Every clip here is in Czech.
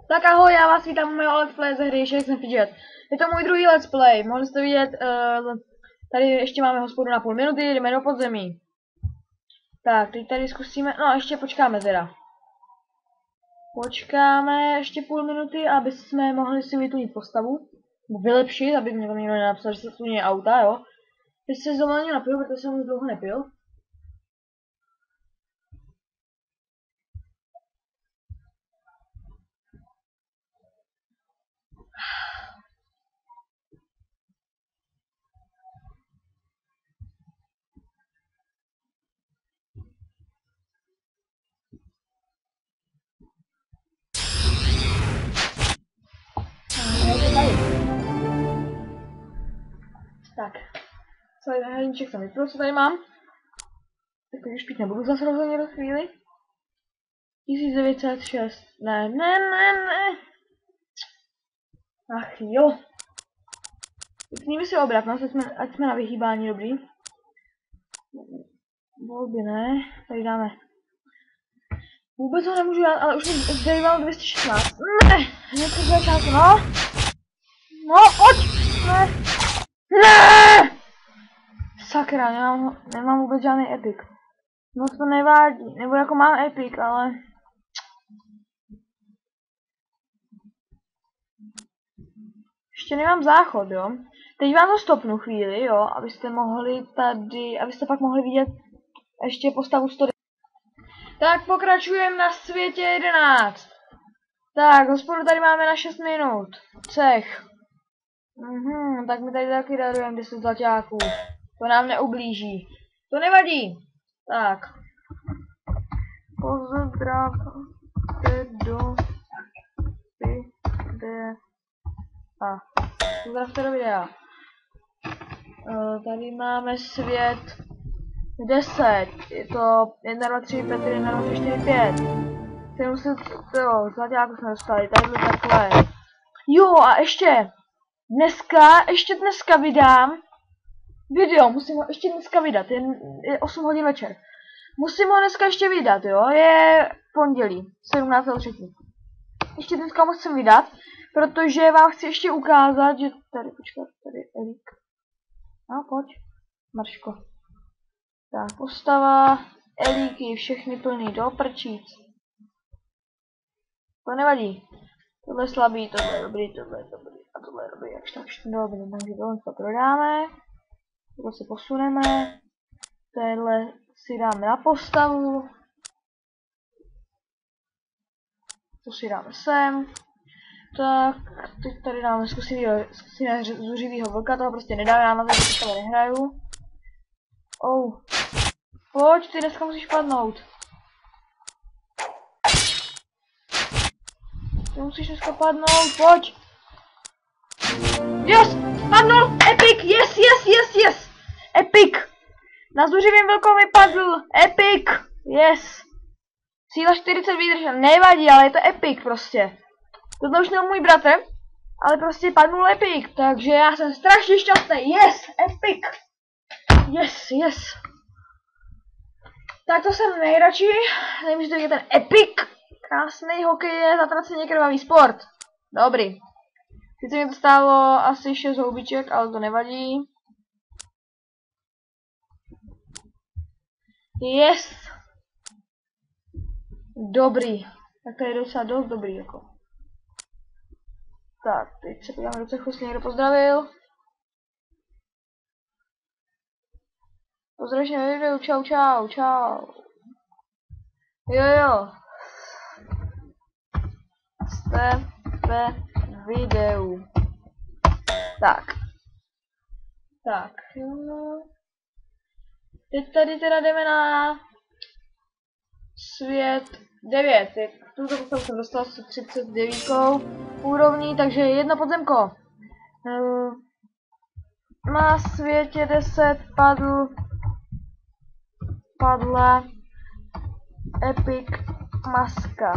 Tak ahoj, já vás vítám u mého let's play ze hry Shakes and Fidget. Je to můj druhý let's play, mohli jste vidět, tady ještě máme hospodu na půl minuty, jdeme do podzemí. Tak, teď tady zkusíme, no ještě počkáme teda. Počkáme ještě půl minuty, aby jsme mohli si vytunit postavu. Vylepšit, aby mě to někdo nenapsal, že se tuní auta, jo. Teď se zdovoleně napiju, protože jsem už dlouho nepil. Tak, celý ten hrníček jsem vypil, co tady mám. Tak už pít nebudu zase rozhodně do chvíli. 1906, ne. Ach jo. Vypníme si obratnost, ať jsme na vyhýbání dobrý. Volby ne, tady dáme. Vůbec ho nemůžu dát, ale už mi zbývalo 216. Ne, hned před začátku, no. No, pojď! Ne! Sakra, nemám vůbec žádný epic. No to nevádí, nebo jako mám epic, ale... Ještě nemám záchod, jo. Teď vám to stopnu chvíli, jo, abyste mohli tady, abyste pak mohli vidět ještě postavu 100. Tak pokračujeme na světě 11. Tak, hospodu tady máme na 6 minut. Cech. Tak my tady taky darujeme 10 zlaťáků. To nám neublíží. To nevadí. Tak. Pozdravte do videa. Pozdravte do videa. Tady máme svět 10. Je to 1, 2, 3, 5, 1, 2, 3, 4, 5. 700, jo, zlaťáku jsme dostali. Tady byl takhle. Jo, a ještě dneska vydám video, musím ho ještě dneska vydat, je 8 hodin večer. Musím ho dneska ještě vydat, jo, je pondělí, 17.3. Ještě dneska musím vydat, protože vám chci ještě ukázat, že tady, počkat, tady Elík. No, pojď, Marško. Tak, postava, Elíky, všechny plný do prčíc. To nevadí. Tohle je slabý, tohle je dobrý, tohle je dobrý a tohle je dobrý, jakž tak dobrý, takže tohle to prodáme. Tohle si posuneme. Tohle si dáme na postavu. To si dáme sem. Tak, teď tady dáme zkusíme zuřivýho vlka, toho prostě nedám, já na to postavu nehraju. Pojď, ty dneska musíš padnout. Ty musíš dneska padnout, pojď! Yes! Padnul! Epic! Yes! Epic! Na zuřivým vlkovi padl! Epic! Yes! Síla 40 výdrž, nevadí, ale je to epic prostě. Tohle už měl můj bratr, ale prostě padnul epic, takže já jsem strašně šťastný. Yes! Epic! Yes! Tak to jsem nejradši, nevím, že to je ten epic. Krásný hokej je zatraceně krvavý sport. Dobrý. Sice mi to stálo asi 6 houbiček, ale to nevadí. Yes! Dobrý. Tak to je docela dost dobrý, jako. Tak, teď se podíváme do cechu, jestli někdo pozdravil. Pozdravím ve videu, čau. Jo. Jste ve videu. Tak. Teď tady teda jdeme na svět 9. Tuto postavu jsem dostal s 39 úrovní, takže jedno podzemko. Na světě 10 padla epic maska.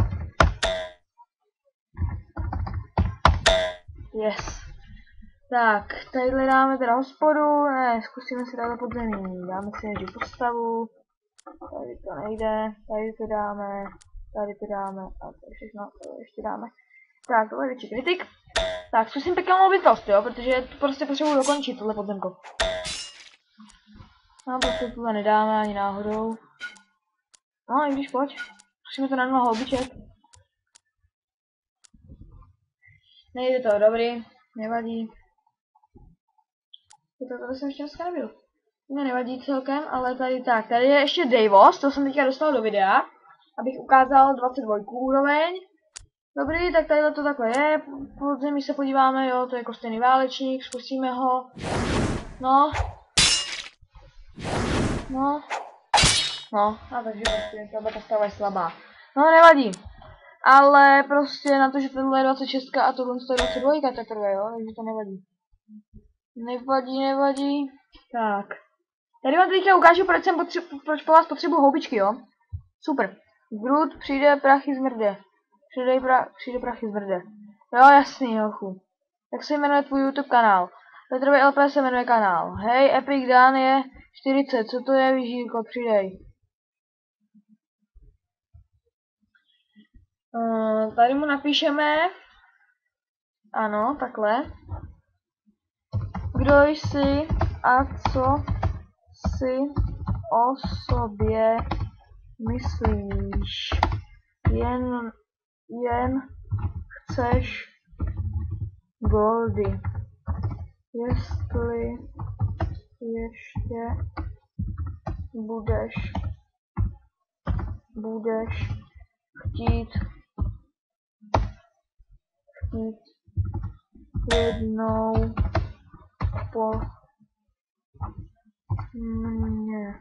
Yes. Tak, tadyhle dáme teda hospodu, ne, zkusíme si dát do podzemí, dáme si nejdřív postavu, tady to nejde, tady to dáme a to všechno to ještě dáme. Tak, tohle je větší kritik. Tak, zkusím pekelnou bytost, jo, protože prostě potřebuji dokončit tohle podzemko. No, prostě tohle nedáme ani náhodou. No, i když pojď. Zkusíme to na 0 houbiček. Nejde to, dobrý. Nevadí. Tady jsem ještě dneska nebyl. No, nevadí celkem, ale tady tak. Tady je ještě Davos, to jsem teďka dostal do videa. Abych ukázal 22 úroveň. Dobrý, tak tadyhle to takhle je. Po zemi se podíváme, jo, to je kostěný válečník, zkusíme ho. No. No. No, a takže prostě ta postava je slabá. No, nevadí. Ale prostě na to, že tohle je 26 a tohle je 22 teprve, jo, takže to nevadí. Nevadí. Tak. Tady vám teďka ukážu, proč po vás potřebuji houbičky, jo. Super. Groot přijde prachy zmrde. Přijde prachy zmrde. Jo, jasný, hochu. Jak se jmenuje tvůj YouTube kanál? Petrovi LP se jmenuje kanál. Hej, Epic Dan je 40. Co to je, Vížírko? Přidej. Tady mu napíšeme. Ano, takhle. Kdo jsi a co si o sobě myslíš? Jen chceš goldy. Jestli ještě budeš chtít jednou po mně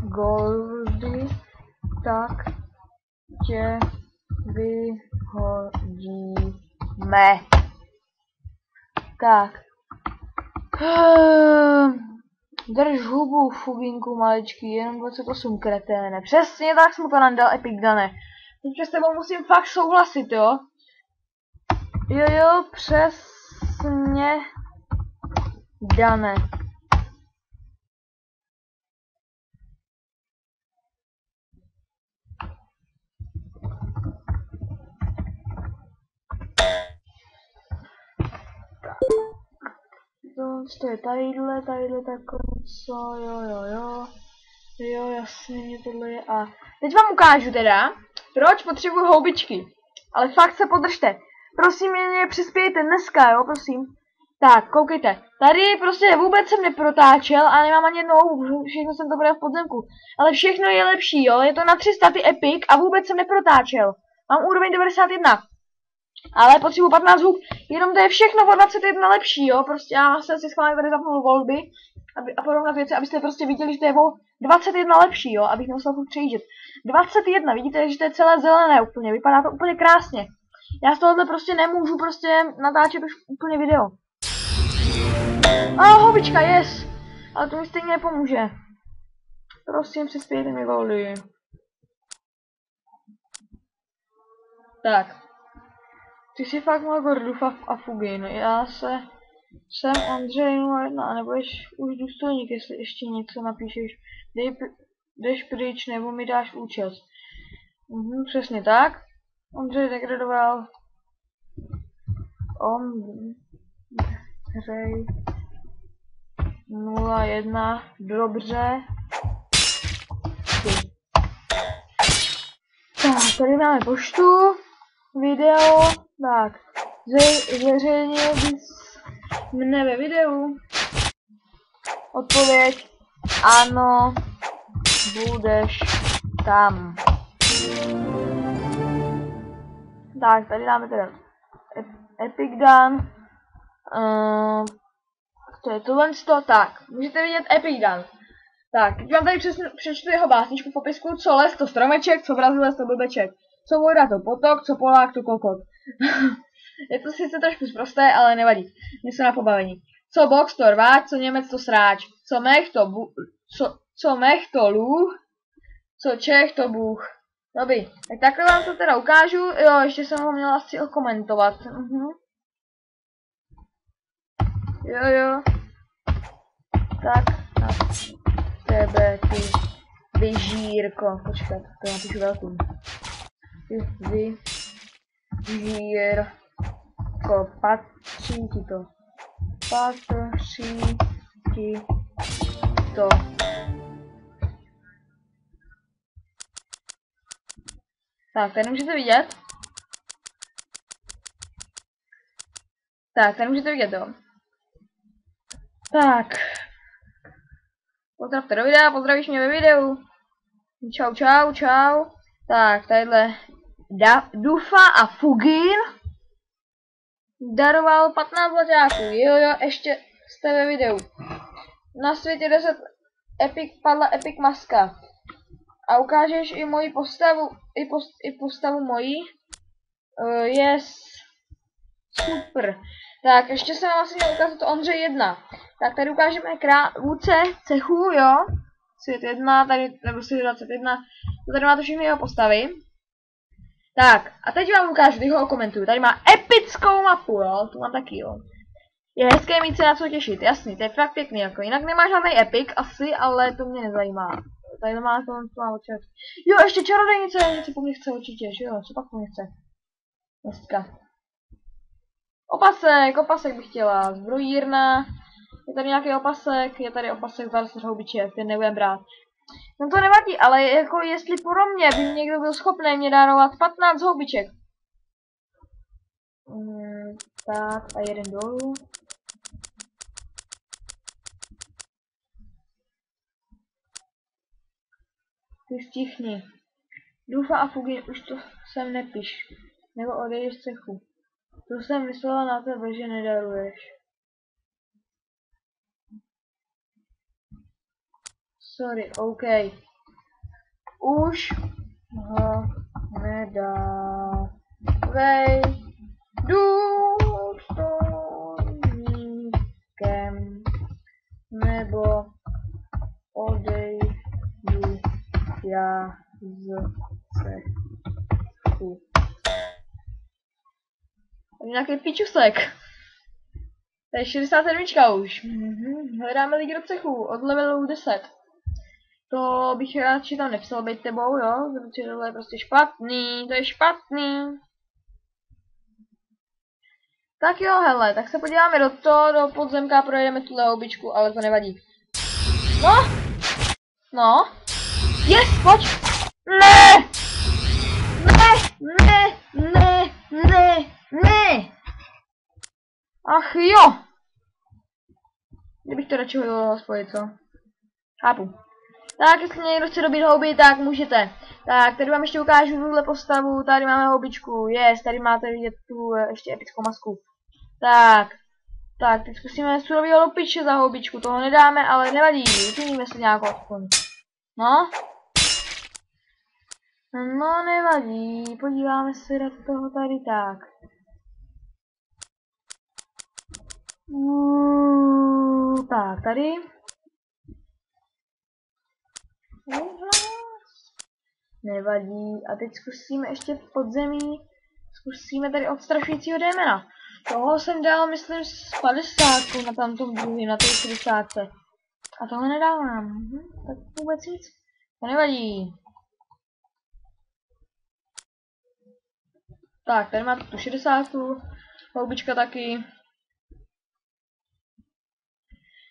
goldy, tak tě vyhodíme. Tak. Drž hubu, fuginku maličký, jenom 28 kreténe. Přesně tak jsem to nadal, Epic Dane. Teď s tebou musím fakt souhlasit, jo? Jo, přesně Dane. To je tadyhle takhle něco, jo, jasně, mě tohle je a... Teď vám ukážu teda, proč potřebuji houbičky, ale fakt se podržte, prosím mě přispějte dneska, jo, prosím. Tak, koukejte, tady prostě vůbec jsem neprotáčel a nemám ani jednou houbu, všechno jsem to bral v podzemku, ale všechno je lepší, jo, je to na 300 Epic a vůbec jsem neprotáčel, mám úroveň 91. Ale potřebuji 15 hub, jenom to je všechno o 21 lepší, jo, prostě já jsem si schválně tady zapnul volby a porovnat věci, abyste prostě viděli, že to je o 21 lepší, jo, abych nemusel furt přejíždět. 21, vidíte, že to je celé zelené úplně, vypadá to úplně krásně. Já z tohohle prostě nemůžu prostě natáčet už úplně video. Houbička, yes, ale to mi stejně nepomůže. Prosím, přispějte mi goldy. Tak. Ty jsi fakt měl Gordufa a Fugin. Já jsem Ondřej 01 a nebudeš už důstojník, jestli ještě něco napíšeš. Jdeš pryč nebo mi dáš účet. Přesně tak. Ondřej degradoval. Ondřej 01. Dobře. Tak, tady máme poštu. Video, tak, zveřejnil bys mne ve videu. Odpověď, ano, budeš tam. Tak, tady dáme teda Epic Dan. To je tohle, tak, můžete vidět Epic Dan. Tak, teď vám tady přečtu jeho básničku v popisku, co les, to stromeček, co Brazilec, to blbeček. Co voda, to potok, co Polák, to kokot. Je to sice trošku zprosté, ale nevadí. Něco na pobavení. Co box, to rváč, co Němec, to sráč. Co mech, to lůh. Co Čech, to Bůh. Dobrý, tak takhle vám to teda ukážu. Jo, ještě jsem ho měla asi okomentovat. Jo. Tak, na tebe, ty vyžírko. Počkat, to napíšu velkým. Vy Žírko, patří ti to. Patří ti to. Tak, tady můžete vidět. Tak, tady můžete vidět, jo. Tak. Pozdravte do videa, pozdravíš mě ve videu. Čau, čau, čau. Tak, tadyhle Dufa a Fugin daroval 15 zlaťáků. Jo, ještě jste ve videu. Na světě 10 padla epic maska. A ukážeš i moji postavu, i postavu mojí. Yes. Super. Tak, ještě jsem vám asi měl ukázat Ondřej 1. Tak, tady ukážeme vůdce cechu, jo. Svět 1, tady, nebo svět 21. Tady máte všechny jeho postavy. Tak, a teď vám ukážu, když ho komentuju. Tady má epickou mapu, jo. Tu mám taky, jo. Je hezké mít se na co těšit, jasný, to je fakt pěkný, jako. Jinak nemá žádný epic, asi, ale to mě nezajímá. Tady má to má oček. Jo, ještě čarodejnice, něco po mně chce určitě, že jo, co pak po mně chce? Dneska. Opasek bych chtěla, zbrojírna, je tady nějaký opasek, je tady opasek 20 houbiček, ten nebudem brát. No to nevadí, ale jako jestli pro mě by někdo byl schopný mě dárovat 15 houbiček. Tak a jeden dolů. Ty stichni. Dufa a Fugin, už to sem nepiš. Nebo odejdeš z cechu. To jsem myslela na tebe, že nedaruješ. Sorry, OK. Už ho nedávej. Důstojníkem. Nebo odejdu já z cechu. Nějaký pičusek. To je 67 už. Hledáme lidi do cechu od levelu 10. To bych radši tam nepsal být tebou, jo? Protože tohle je prostě špatný, to je špatný. Tak jo, hele, tak se podíváme do podzemka, projedeme tu houbičku, ale to nevadí. No. Yes, pojď. Ne! Ach jo! Kdybych to radši hodil spojit, co? Chápu. Tak, jestli někdo chce dobít houby, tak můžete. Tak, tady vám ještě ukážu tuhle postavu, tady máme houbičku, yes, tady máte vidět tu ještě epickou masku. Tak, teď zkusíme surovýho lupiče za houbičku, toho nedáme, ale nevadí, vytuníme se nějakou aspoň. No nevadí, podíváme se do toho tady tak. Tak, tady. Nevadí. A teď zkusíme ještě v podzemí. Zkusíme tady odstrašujícího démona. Toho jsem dal, myslím, z 50 na tamtom druhý, na té 60. A toho nedávám. Tak vůbec nic. To nevadí. Tak, tady máte tu 60. Houbička taky.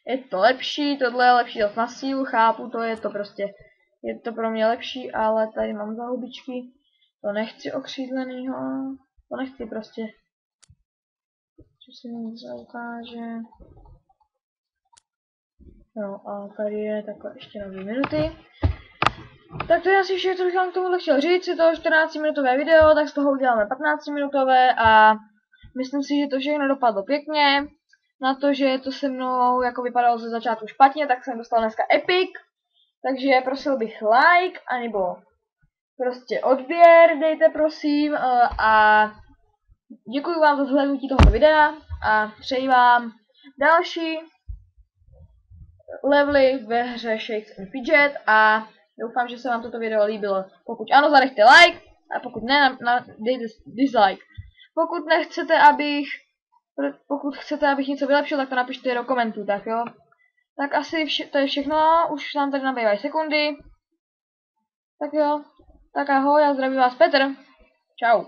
Je to lepší, tohle je lepší zase na sílu, chápu, to je to prostě. Je to pro mě lepší, ale tady mám za houbičky. To nechci okřídlenýho. To nechci prostě. Co se mi něco ukáže. No a tady je takhle ještě na 2 minuty. Tak to je asi všechno, co bych vám k tomuhle chtěl říct. Je to 14-minutové video, tak z toho uděláme 15-minutové a myslím si, že to všechno dopadlo pěkně. Na to, že to se mnou jako vypadalo ze začátku špatně, tak jsem dostal dneska epic. Takže prosil bych like, anebo prostě odběr dejte prosím a děkuji vám za zhlédnutí tohoto videa a přeji vám další levely ve hře Shakes and Fidget a doufám, že se vám toto video líbilo. Pokud ano, zanechte like a pokud ne, dejte dislike. Pokud chcete, abych něco vylepšil, tak to napište do komentů, tak jo. Tak asi to je všechno, už nám tady nabývají sekundy. Tak jo, tak ahoj, já zdravím vás Petr. Čau.